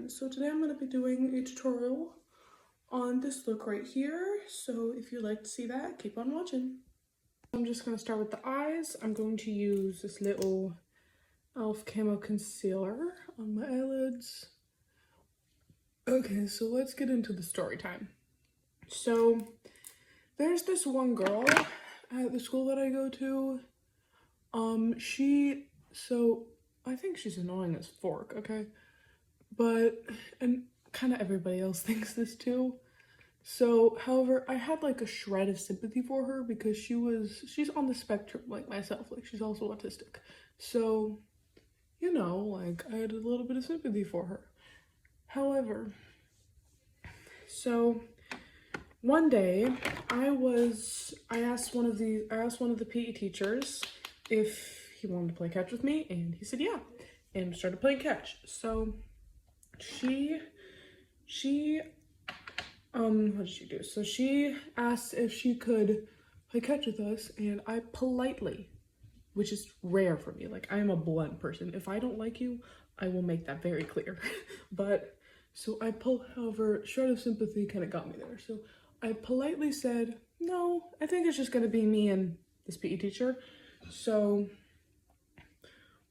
friends. So today I'm going to be doing a tutorial on this look right here. So if you'd like to see that, keep on watching. I'm just going to start with the eyes. I'm going to use this little e.l.f. Camo Concealer on my eyelids. Okay, so let's get into the story time. So there's this one girl at the school that I go to. I think she's annoying as fork, okay? And kind of everybody else thinks this too. So, however, I had like a shred of sympathy for her because she's on the spectrum like myself, like she's also autistic. So, you know, like I had a little bit of sympathy for her. However, so one day I asked one of the PE teachers if he wanted to play catch with me, and he said yeah, and started playing catch. So what did she do? So she asked if she could play catch with us, and I politely, which is rare for me, like I am a blunt person. If I don't like you, I will make that very clear. However, shred of sympathy kind of got me there. So I politely said, no, I think it's just gonna be me and this PE teacher. So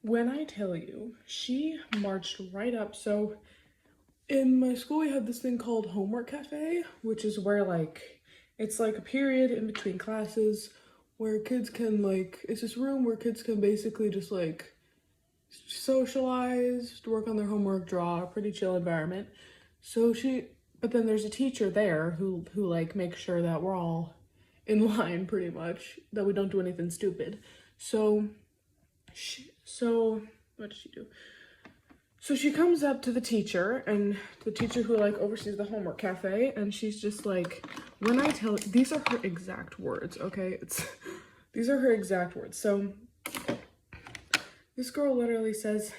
when I tell you, she marched right up. So in my school, we have this thing called homework cafe, which is where it's like a period in between classes where kids can it's this room where kids can basically just socialize, work on their homework, draw, a pretty chill environment. But then there's a teacher there who makes sure that we're all in line pretty much, that we don't do anything stupid. So what did she do? So she comes up to the teacher, and the teacher who oversees the homework cafe, and she's just like, these are her exact words, okay? These are her exact words. So this girl literally says,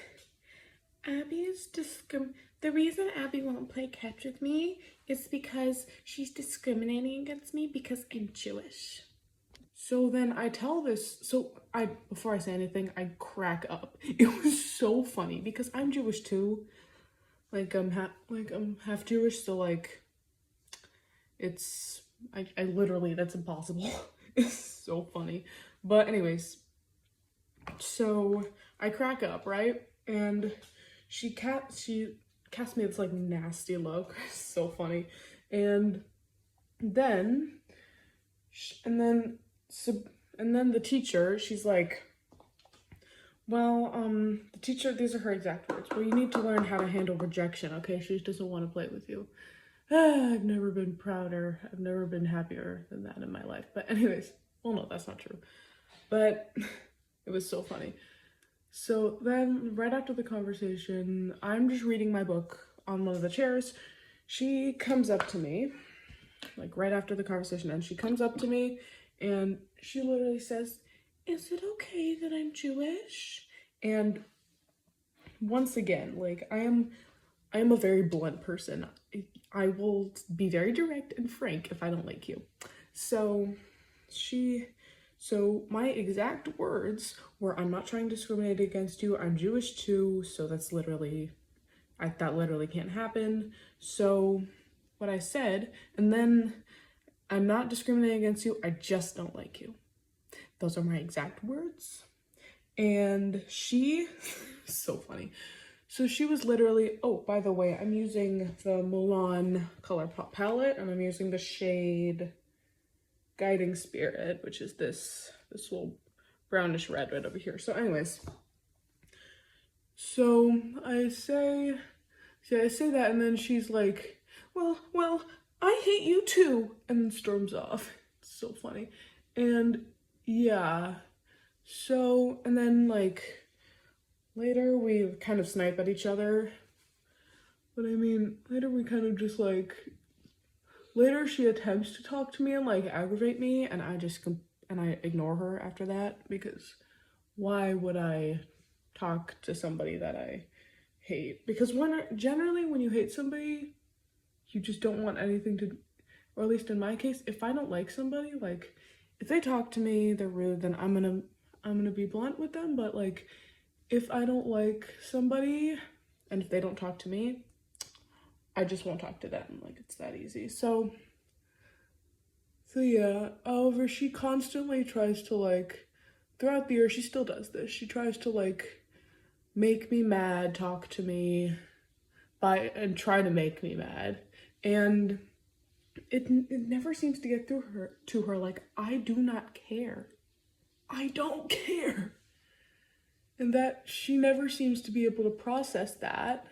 the reason Abby won't play catch with me is because she's discriminating against me because I'm Jewish. So then I tell this, before I say anything, I crack up. It was so funny because I'm Jewish too. I'm half Jewish, so I literally, that's impossible. It's so funny. But anyways, so I crack up, right? And she cast me this nasty look. It's so funny. And then the teacher, she's like, well, the teacher, these are her exact words. Well, you need to learn how to handle rejection, okay? She just doesn't want to play with you. I've never been prouder. I've never been happier than that in my life. But anyways, well, no, that's not true. But it was so funny. So then right after the conversation, I'm just reading my book on one of the chairs. She comes up to me, right after the conversation, and she comes up to me and she literally says, is it okay that I'm Jewish? And once again, I am a very blunt person. I will be very direct and frank if I don't like you. So my exact words were, I'm not trying to discriminate against you. I'm Jewish too. So that literally can't happen. So what I said, and then I'm not discriminating against you. I just don't like you. Those are my exact words. And she, so funny. So she was literally, oh, by the way, I'm using the Mulan ColourPop palette, and I'm using the shade Guiding Spirit, which is this little brownish red right over here. So anyways, so I say that, and then she's like, well, I hate you too, and then storms off. It's so funny. And yeah, so, and then later we kind of snipe at each other. But I mean, later we kind of just later she attempts to talk to me and aggravate me, and I ignore her after that, because why would I talk to somebody that I hate? Because generally when you hate somebody, you just don't want anything to, or at least in my case, if I don't like somebody, if they talk to me, they're rude, then I'm gonna be blunt with them. But if I don't like somebody and if they don't talk to me, I just won't talk to them. Like, it's that easy. So yeah, however, she constantly tries to, like, throughout the year, she still does this. She tries to, like, make me mad, talk to me, and try to make me mad. And it never seems to get through to her. Like, I do not care. I don't care. And that she never seems to be able to process that,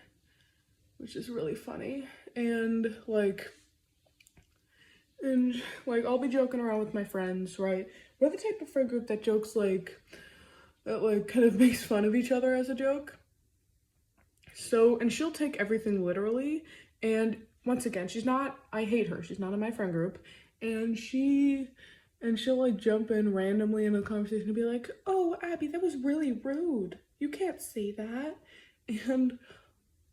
which is really funny. And I'll be joking around with my friends, right? We're the type of friend group that jokes that kind of makes fun of each other as a joke. So, and she'll take everything literally. And once again, I hate her. She's not in my friend group. And she'll like jump in randomly in a conversation and be like, oh, Abby, that was really rude. You can't say that. And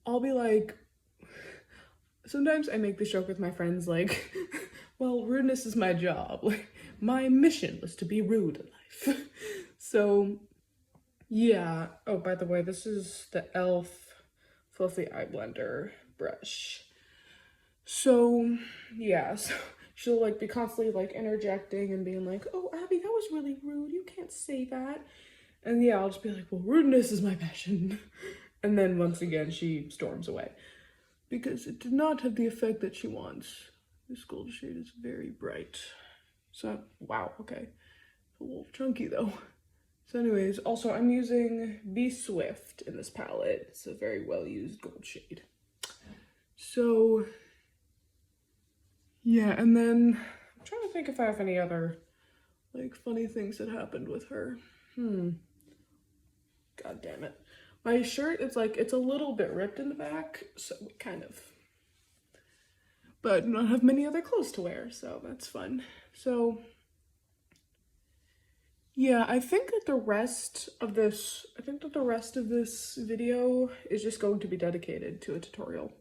I'll be like, sometimes I make this joke with my friends, like, well, rudeness is my job. Like, my mission was to be rude in life. So, yeah. Oh, by the way, this is the e.l.f. Fluffy Eye Blender brush. So, yeah. So she'll, like, be constantly, like, interjecting and being like, oh, Abby, that was really rude. You can't say that. And, yeah, I'll just be like, well, rudeness is my passion. And then, once again, she storms away. Because it did not have the effect that she wants. This gold shade is very bright. So, wow, okay. It's a little chunky though. So anyways, also I'm using Be Swift in this palette. It's a very well used gold shade. So, yeah, and then I'm trying to think if I have any other like funny things that happened with her. God damn it. My shirt is like, it's a little bit ripped in the back, so kind of. But I don't have many other clothes to wear, so that's fun. So, yeah, I think that the rest of this video is just going to be dedicated to a tutorial.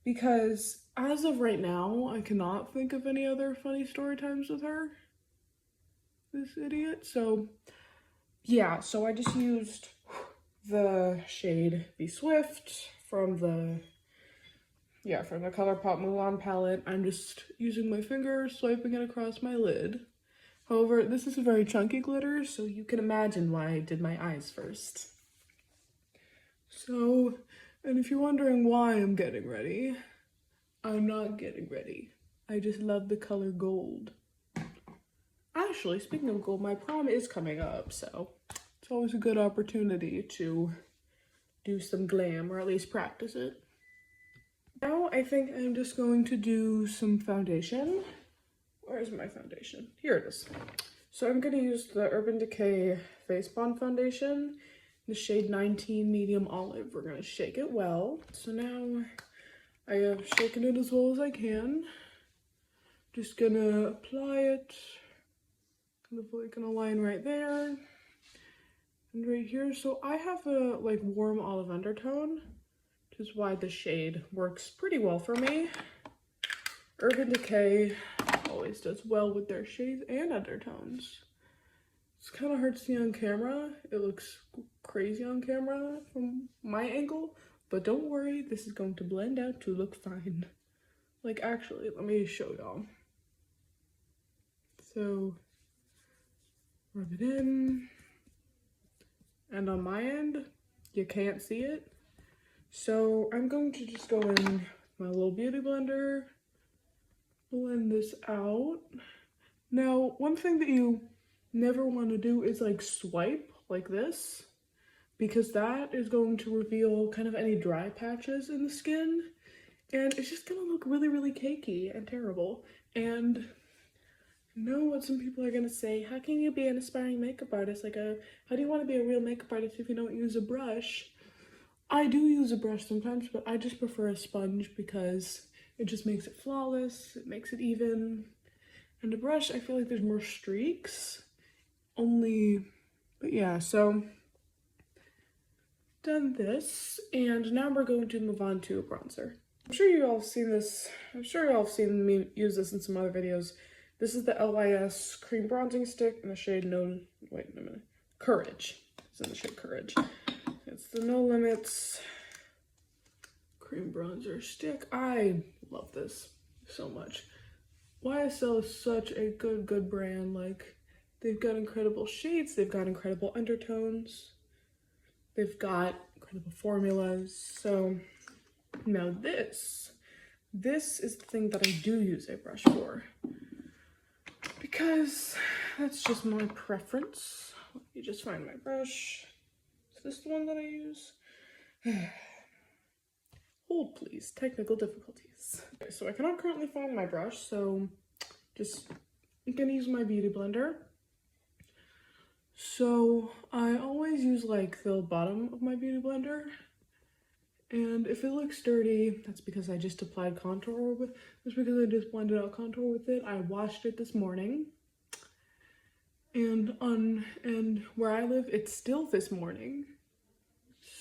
Because as of right now, I cannot think of any other funny story times with her. This idiot. So, yeah, so I just used the shade Be Swift from the ColourPop Mulan palette. I'm just using my finger, swiping it across my lid. However, this is a very chunky glitter, so you can imagine why I did my eyes first. So, and if you're wondering why I'm getting ready, I'm not getting ready. I just love the color gold. Actually, speaking of gold, my prom is coming up, so it's always a good opportunity to do some glam, or at least practice it. Now I think I'm just going to do some foundation. Where is my foundation? Here it is. So I'm going to use the Urban Decay Face Bond Foundation, the shade 19 Medium Olive. We're going to shake it well. So now I have shaken it as well as I can. Just going to apply it kind of like in a line right there and right here. So I have a like warm olive undertone, which is why the shade works pretty well for me. Urban Decay always does well with their shades and undertones. It's kind of hard to see on camera. It looks crazy on camera from my angle, but don't worry, this is going to blend out to look fine. Like, actually, let me show y'all. So, rub it in. And on my end, you can't see it. So I'm going to just go in my little beauty blender, blend this out. Now, one thing that you never want to do is like swipe like this, because that is going to reveal kind of any dry patches in the skin, and it's just gonna look really, really cakey and terrible. And I know what some people are gonna say, how can you be an aspiring makeup artist? Like, how do you want to be a real makeup artist if you don't use a brush? I do use a brush sometimes, but I just prefer a sponge because it just makes it flawless, it makes it even. And a brush, I feel like there's more streaks. But yeah, so done this, and now we're going to move on to a bronzer. I'm sure you all have seen this. I'm sure you all have seen me use this in some other videos. This is the LYS Cream Bronzing Stick in the shade Courage. It's in the shade Courage. It's the No Limits cream bronzer stick. I love this so much. YSL is such a good brand. Like, they've got incredible shades, they've got incredible undertones, they've got incredible formulas. So now this is the thing that I do use a brush for, because that's just my preference. Let me just find my brush. Is this the one that I use? Hold please, technical difficulties. Okay, so I cannot currently find my brush, so I'm gonna use my beauty blender. So I always use like the bottom of my beauty blender, and if it looks dirty, that's because I just applied contour with, that's because I just blended out contour with it. I washed it this morning, and where I live, it's still this morning.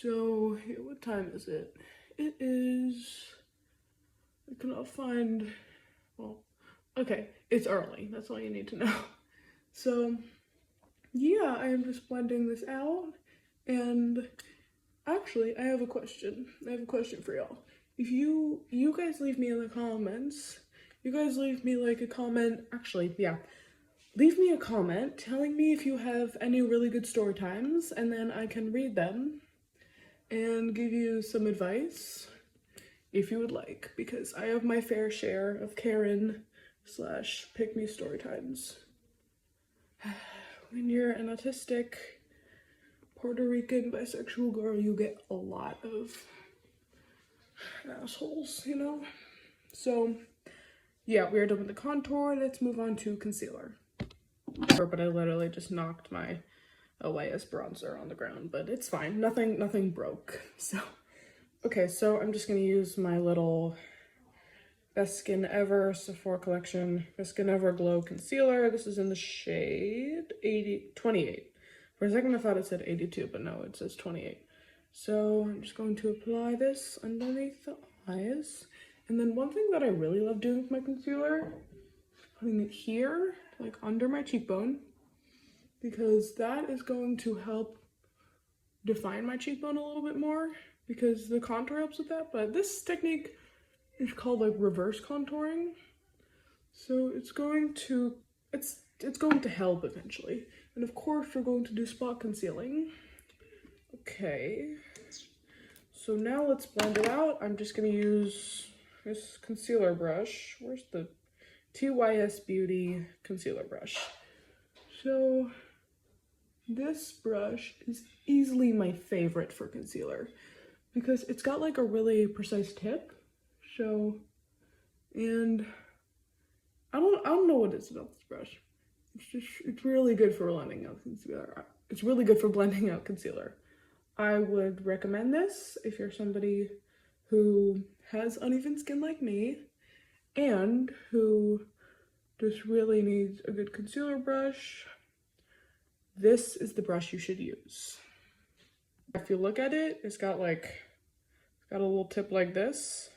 So what time is it? It is, I cannot find, well, okay, it's early, that's all you need to know. So yeah, I am just blending this out, and actually, I have a question. I have a question for y'all. If you guys leave me in the comments, you guys leave me like a comment, actually, yeah. Leave me a comment telling me if you have any really good story times, and then I can read them and give you some advice if you would like, because I have my fair share of Karen / pick me story times. When you're an autistic Puerto Rican bisexual girl, you get a lot of assholes, you know? So yeah, we are done with the contour. Let's move on to concealer. But I literally just knocked my OAS bronzer on the ground, but it's fine. Nothing broke. So okay, so I'm just gonna use my little Best Skin Ever Sephora collection Best Skin Ever Glow Concealer. This is in the shade 28. For a second I thought it said 82, but no, it says 28. So I'm just going to apply this underneath the eyes. And then one thing that I really love doing with my concealer is putting it here, like under my cheekbone, because that is going to help define my cheekbone a little bit more, because the contour helps with that. But this technique is called like reverse contouring, so it's going to help eventually. And of course we're going to do spot concealing. Okay, so now let's blend it out. I'm just gonna use this concealer brush. Where's the TYS Beauty concealer brush? So this brush is easily my favorite for concealer because it's got like a really precise tip. So, and I don't know what it is about this brush. It's really good for blending out concealer. It's really good for blending out concealer. I would recommend this if you're somebody who has uneven skin like me and who just really needs a good concealer brush. This is the brush you should use. If you look at it, it's got a little tip like this.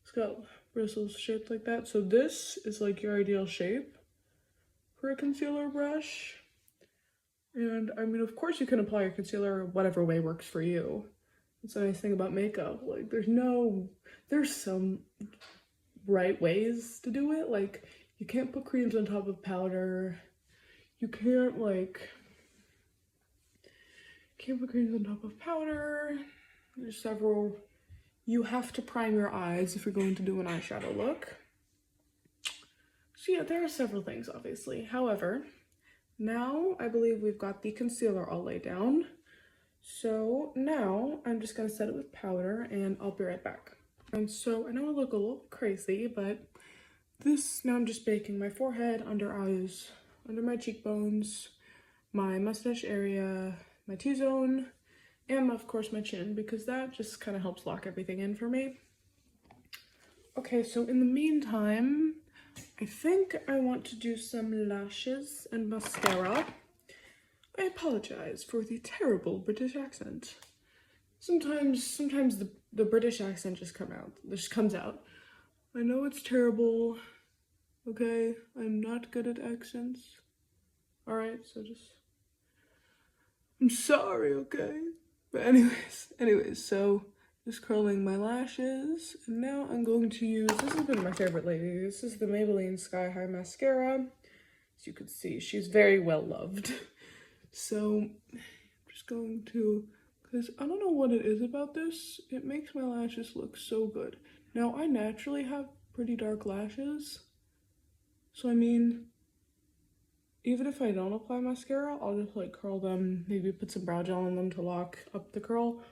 It's got bristles shaped like that. So this is like your ideal shape for a concealer brush. And I mean, of course you can apply your concealer whatever way works for you. That's the nice thing about makeup. Like there's some right ways to do it. Like you can't put creams on top of powder. You can't put creams on top of powder. There's several. You have to prime your eyes if you're going to do an eyeshadow look. So yeah, there are several things, obviously. However, now I believe we've got the concealer all laid down. So now I'm just gonna set it with powder and I'll be right back. And so I know I look a little crazy, but now I'm just baking my forehead, under eyes, under my cheekbones, my mustache area, my T-zone, and of course my chin, because that just kind of helps lock everything in for me. Okay, so in the meantime, I think I want to do some lashes and mascara. I apologize for the terrible British accent. Sometimes the British accent just comes out. I know it's terrible, okay? I'm not good at accents. Alright, so I'm sorry, okay? But anyways, so just curling my lashes. And now I'm going to use, this has been my favorite lately. This is the Maybelline Sky High Mascara. As you can see, she's very well loved. So I'm just going to, because I don't know what it is about this, it makes my lashes look so good. Now, I naturally have pretty dark lashes. So I mean, even if I don't apply mascara, I'll just like curl them, maybe put some brow gel on them to lock up the curl,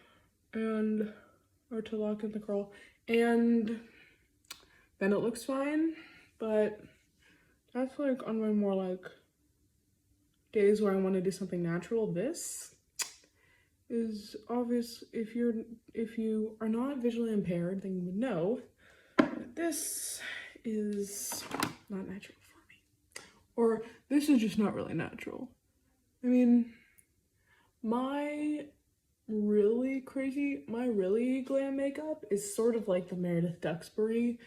and or to lock in the curl, and then it looks fine. But that's like on my more like days where I want to do something natural. This is obvious. If you are not visually impaired, then you would know that this is not natural. Or this is just not really natural. I mean, my really glam makeup is sort of like the Meredith Duxbury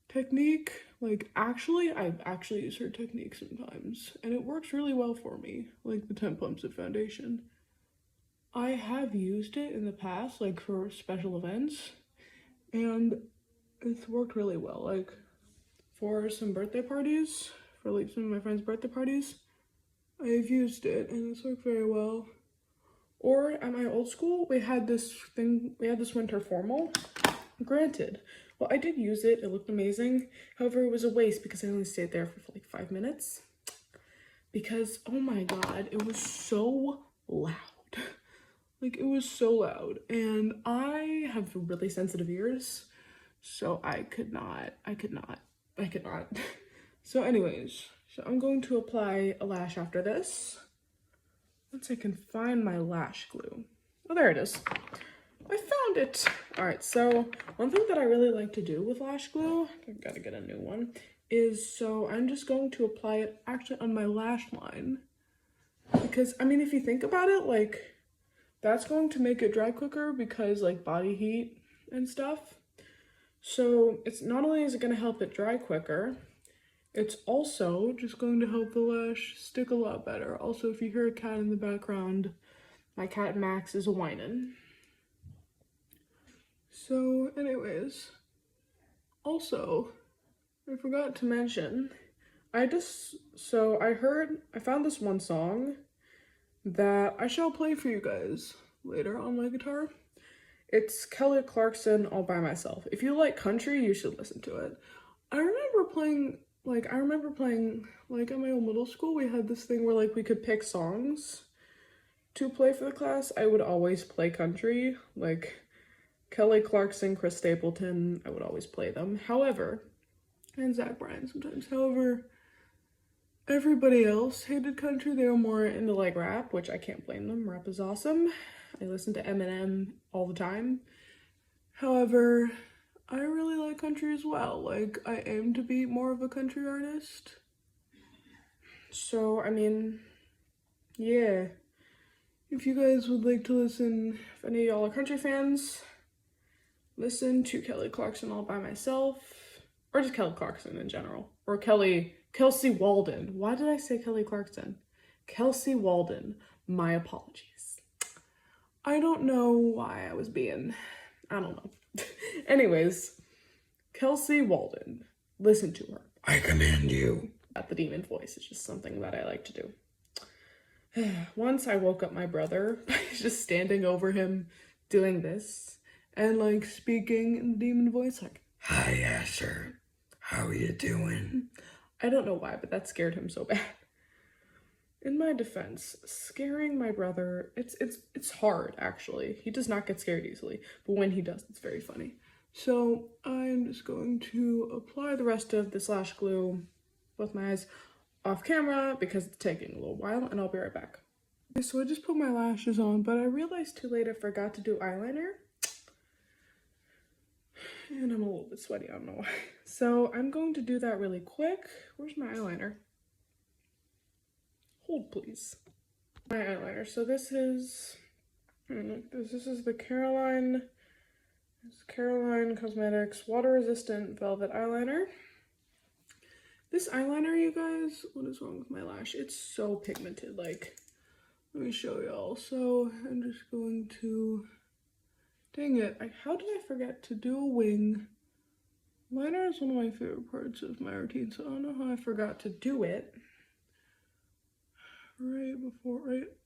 technique. Like, I've actually used her technique sometimes, and it works really well for me, like the 10 pumps of foundation. I have used it in the past, like for special events, and it's worked really well. Like, for some birthday parties, for like some of my friends' birthday parties, I've used it and it's worked very well. Or at my old school, we had this winter formal. Granted, well, I did use it, it looked amazing. However, it was a waste because I only stayed there for like 5 minutes. Because, oh my god, it was so loud. Like, it was so loud. And I have really sensitive ears, so I could not. So anyways, so I'm going to apply a lash after this. Once I can find my lash glue. Oh, there it is. I found it. All right, so one thing that I really like to do with lash glue, I've got to get a new one, is so I'm just going to apply it actually on my lash line. Because, I mean, if you think about it, like, that's going to make it dry quicker because, like, body heat and stuff. So it's not only is it going to help it dry quicker, it's also just going to help the lash stick a lot better. Also, if you hear a cat in the background, my cat Max is whining. So anyways, also, I forgot to mention, I found this one song that I shall play for you guys later on my guitar. It's Kelly Clarkson, All By Myself. If you like country, you should listen to it. I remember playing, like at my old middle school, we had this thing where like we could pick songs to play for the class. I would always play country, like Kelly Clarkson, Chris Stapleton, I would always play them. However, and Zach Bryan sometimes. However, everybody else hated country. They were more into like rap, which I can't blame them. Rap is awesome. I listen to Eminem all the time. However, I really like country as well. Like, I aim to be more of a country artist. So, I mean, yeah. If you guys would like to listen, if any of y'all are country fans, listen to Kelly Clarkson All By Myself. Or just Kelly Clarkson in general. Or Kelsey Walden. Why did I say Kelly Clarkson? Kelsey Walden. My apologies. I don't know why I don't know. Anyways, Kelsey Walden. Listen to her. I command you. The demon voice is just something that I like to do. Once I woke up my brother by just standing over him doing this and like speaking in the demon voice like, "Hi Asher, how are you doing?" I don't know why, but that scared him so bad. In my defense, scaring my brother, it's hard actually. He does not get scared easily, but when he does, it's very funny. So I'm just going to apply the rest of this lash glue with my eyes off camera because it's taking a little while, and I'll be right back. Okay, so I just put my lashes on, but I realized too late I forgot to do eyeliner. And I'm a little bit sweaty, I don't know why. So I'm going to do that really quick. Where's my eyeliner? Hold, please. My eyeliner. So this is the Caroline Cosmetics Water Resistant Velvet Eyeliner. This eyeliner, you guys, what is wrong with my lash? It's so pigmented. Like, let me show y'all. So I'm just going to Dang it, how did I forget to do a wing? Liner is one of my favorite parts of my routine, so I don't know how I forgot to do it. Right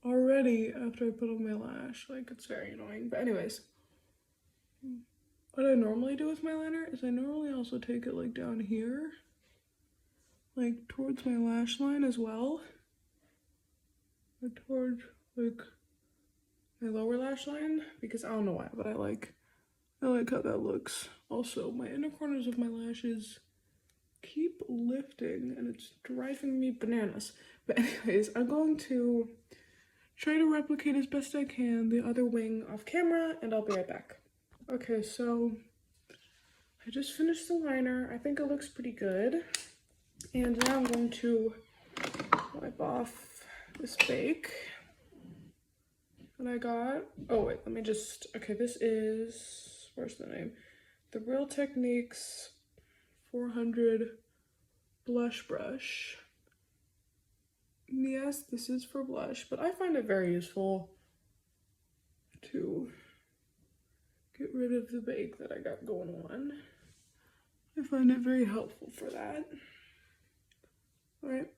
already after I put on my lash. Like, it's very annoying. But anyways, what I normally do with my liner is I normally also take it like down here, like towards my lash line as well, or towards like my lower lash line, because I don't know why, but I like how that looks. Also, my inner corners of my lashes keep lifting and it's driving me bananas. But anyways, I'm going to try to replicate as best I can the other wing off camera, and I'll be right back. Okay, so I just finished the liner. I think it looks pretty good. And now I'm going to wipe off this bake that I got. Oh wait, let me just, okay, this is, where's the name? The Real Techniques 400 blush brush. Yes, this is for blush, but I find it very useful to get rid of the bake that I got going on. I find it very helpful for that. Alright.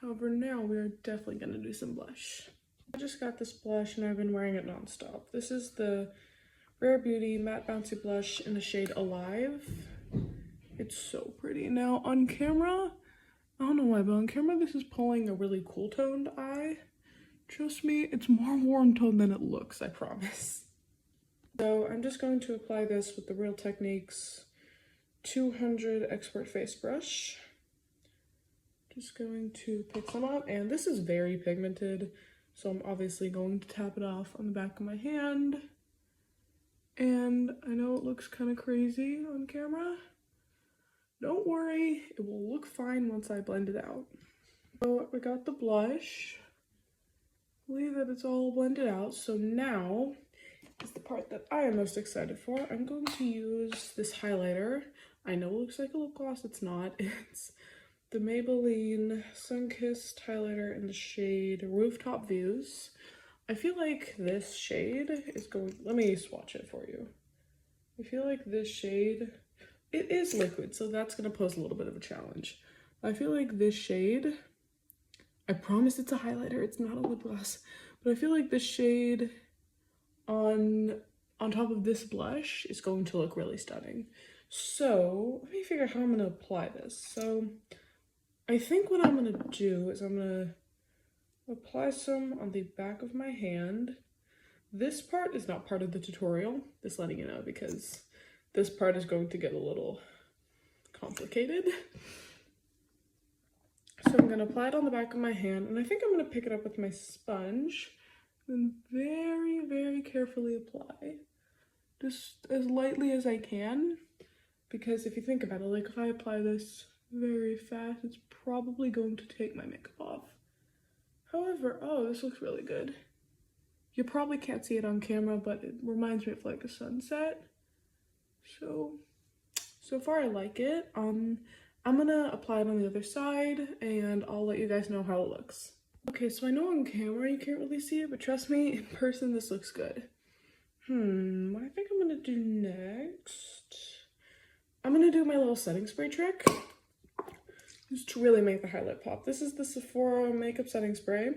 However, now we are definitely going to do some blush. I just got this blush and I've been wearing it nonstop. This is the Rare Beauty Matte Bouncy Blush in the shade Alive. It's so pretty. Now on camera, I don't know why, but on camera this is pulling a really cool toned eye. Trust me, it's more warm toned than it looks, I promise. So I'm just going to apply this with the Real Techniques 200 Expert Face Brush. Just going to pick some up, and this is very pigmented, so I'm obviously going to tap it off on the back of my hand. And I know it looks kind of crazy on camera. Don't worry, it will look fine once I blend it out. So I got the blush. I believe that it's all blended out, so now is the part that I am most excited for. I'm going to use this highlighter. I know it looks like a lip gloss, it's not. It's the Maybelline Sun-Kissed highlighter in the shade Rooftop Views. I feel like this shade is going, let me swatch it for you. I feel like this shade, it is liquid, so that's gonna pose a little bit of a challenge. I feel like this shade, I promise it's a highlighter, it's not a lip gloss, but I feel like this shade on top of this blush is going to look really stunning. So let me figure out how I'm gonna apply this. So I think what I'm gonna do is I'm gonna apply some on the back of my hand. This part is not part of the tutorial, just letting you know, because this part is going to get a little complicated. So I'm gonna apply it on the back of my hand, and I think I'm gonna pick it up with my sponge and very, very carefully apply. Just as lightly as I can, because if you think about it, like if I apply this very fast, it's probably going to take my makeup off. However, oh, this looks really good. You probably can't see it on camera, but it reminds me of like a sunset. So far I like it. I'm gonna apply it on the other side and I'll let you guys know how it looks. Okay, so I know on camera you can't really see it, but trust me, in person this looks good. What I think I'm gonna do next, I'm gonna do my little setting spray trick, just to really make the highlight pop. This is the Sephora makeup setting spray.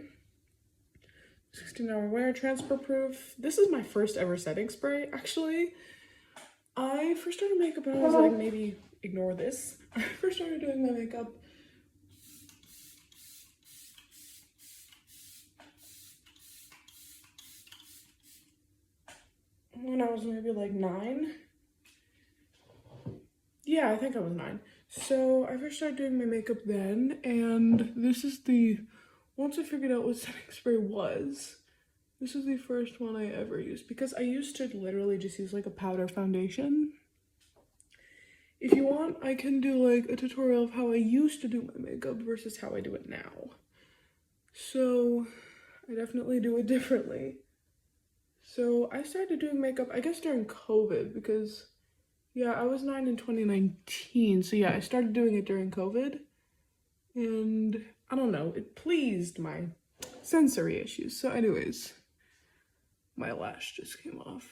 16-hour wear, transfer proof. This is my first ever setting spray, actually. I first started makeup and I was like, maybe ignore this. I first started doing my makeup when I was maybe like 9. Yeah, I think I was 9. So I first started doing my makeup then, and this is once I figured out what setting spray was, this is the first one I ever used, because I used to literally just use like a powder foundation. If you want, I can do like a tutorial of how I used to do my makeup versus how I do it now. So I definitely do it differently. So I started doing makeup, I guess during COVID, because yeah, I was 9 in 2019. So yeah, I started doing it during COVID. And I don't know, it pleased my sensory issues. So anyways, my lash just came off.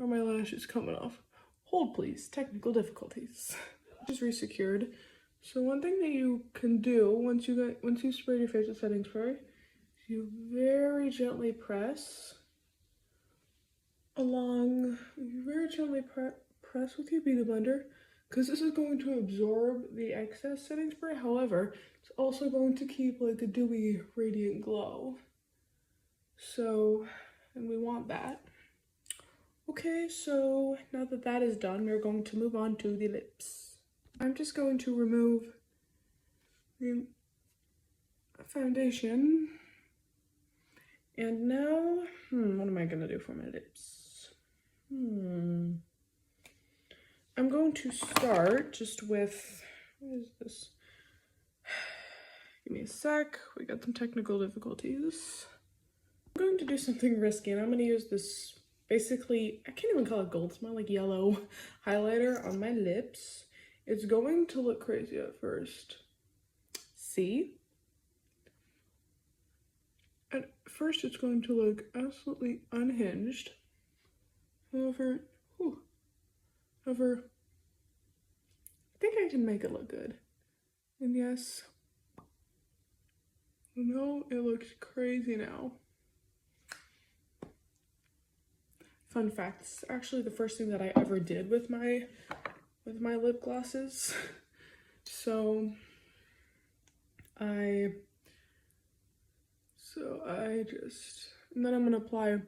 Are my lashes coming off? Hold please, technical difficulties. Just resecured. So one thing that you can do once you spray your face with setting spray, you very gently press along, press with your beauty blender, because this is going to absorb the excess setting spray. However, it's also going to keep like a dewy, radiant glow. So, and we want that. Okay, so now that that is done, we're going to move on to the lips. I'm just going to remove the foundation. And now, what am I gonna do for my lips? I'm going to start just with, what is this? Give me a sec, we got some technical difficulties. I'm going to do something risky, and I'm gonna use this, basically, I can't even call it gold, it's more like yellow highlighter on my lips. It's going to look crazy at first. See? At first it's going to look absolutely unhinged. However, I think I can make it look good. And yes, no, it looks crazy now. Fun fact, this is actually the first thing that I ever did with my lip glosses. So I just, and then I'm gonna apply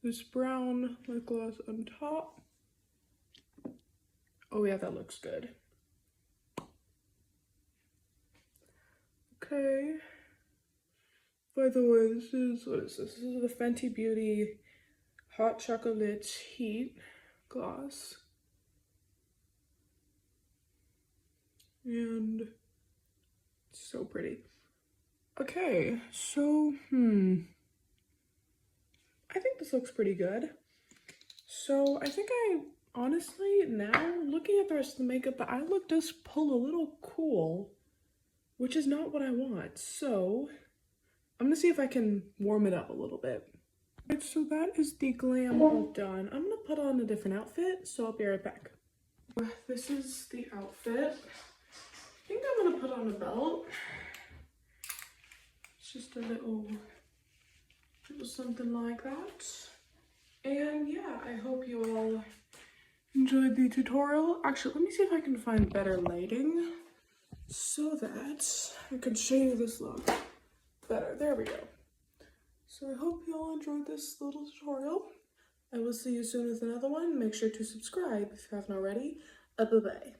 this brown lip gloss on top. Oh yeah, that looks good. Okay. By the way, this is, what is this? This is the Fenty Beauty Hot Chocolate Heat Gloss. And it's so pretty. Okay, so, I think this looks pretty good. So I think honestly, now looking at the rest of the makeup, the eye look does pull a little cool, which is not what I want. So I'm gonna see if I can warm it up a little bit. Alright, so that is the glam all done. I'm gonna put on a different outfit, so I'll be right back. This is the outfit. I think I'm gonna put on a belt. It's just a little something like that. And yeah, I hope you all enjoyed the tutorial. Actually, let me see if I can find better lighting so that I can show you this look better. There we go. So I hope you all enjoyed this little tutorial. I will see you soon with another one. Make sure to subscribe if you haven't already. Bye-bye.